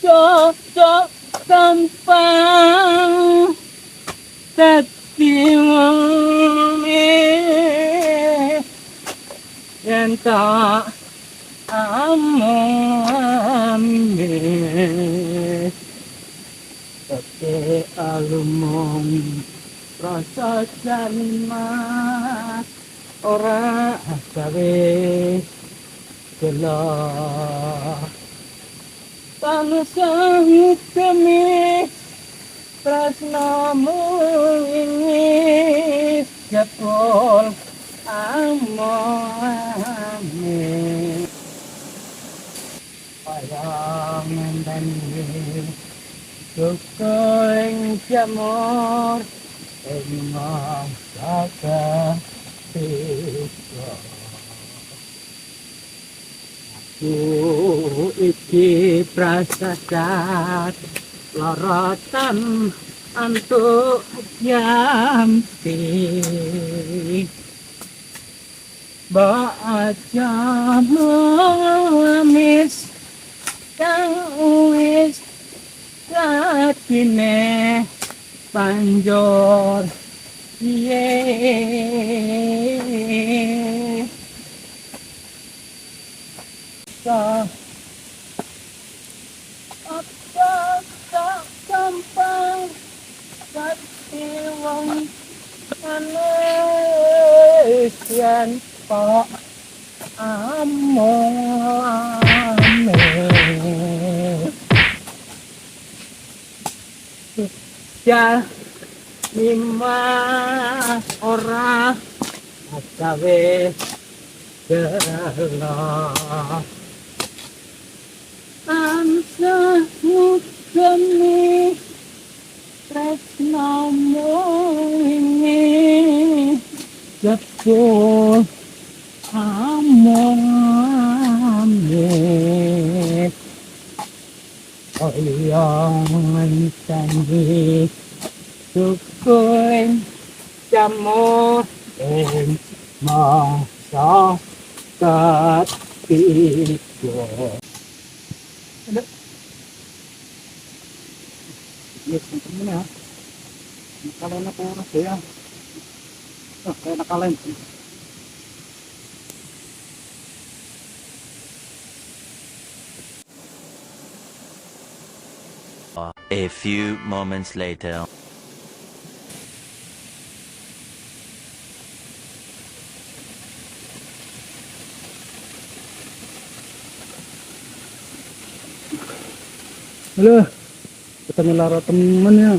cocok gampang dadi wonge yen tak amane Oke alumong rasa janmat ora gawe gelo tansah demi tresnamu ini jebol amane payangan dan Sukuling jamur Engong saka tiga Aku iki prasasat Lorotan antuk jampi Baca mamis Kang wis Latine panjor ye sa apa tak gampang tapi wong anesian pak amone ya lima ora gawe gelo ansahmu demi tresnamu ini jatuh amone Oyong canggih Sukuling jamur masa ketiga Yes, temen ya Nakalain ako oras ya Kaya nakalain A few moments later. Halo, ketemu Lara temennya.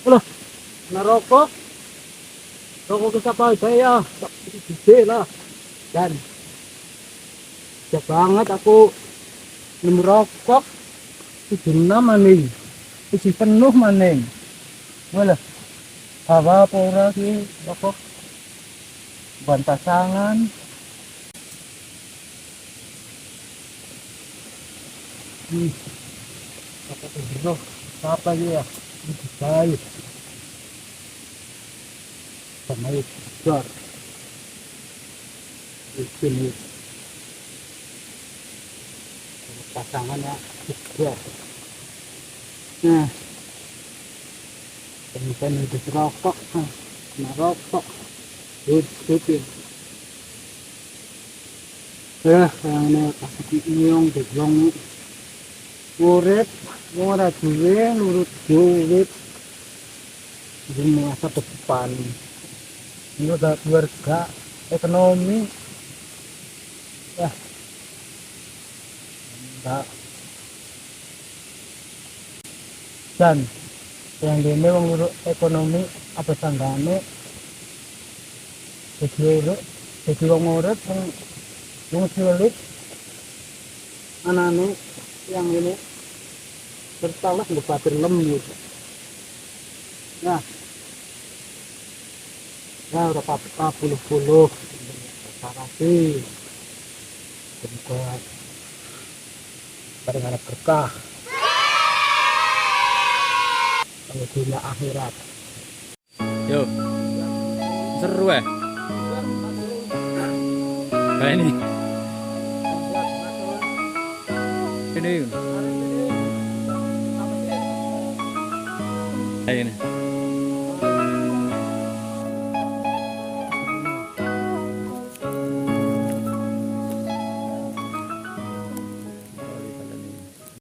Halo, narokok. Rokok ke siapa saya? Gede lah. Dan siap banget aku minum rokok. Sejena maning, isi penuh maning. Wala, apa ora ki rokok? Ban pasangan. Apa itu? Apa ya? Itu baik. Sama itu, jar. Ini pasangannya juga. Nah, kemudian itu rokok, rokok, itu. Ya, yang kasih nyong, diblong, urip, ora duwe, nurut duit, di masa depan. Ini udah keluarga, ekonomi, ya, enggak. Dan yang ini mengurus ekonomi apa sanggane jadi wong urip wong sulit anane yang ini bertalah ngebatir lembut nah ya udah puluh sarasi tempat bareng berkah dunia akhirat. Yo, seru ya? Nah ini Ayo nih.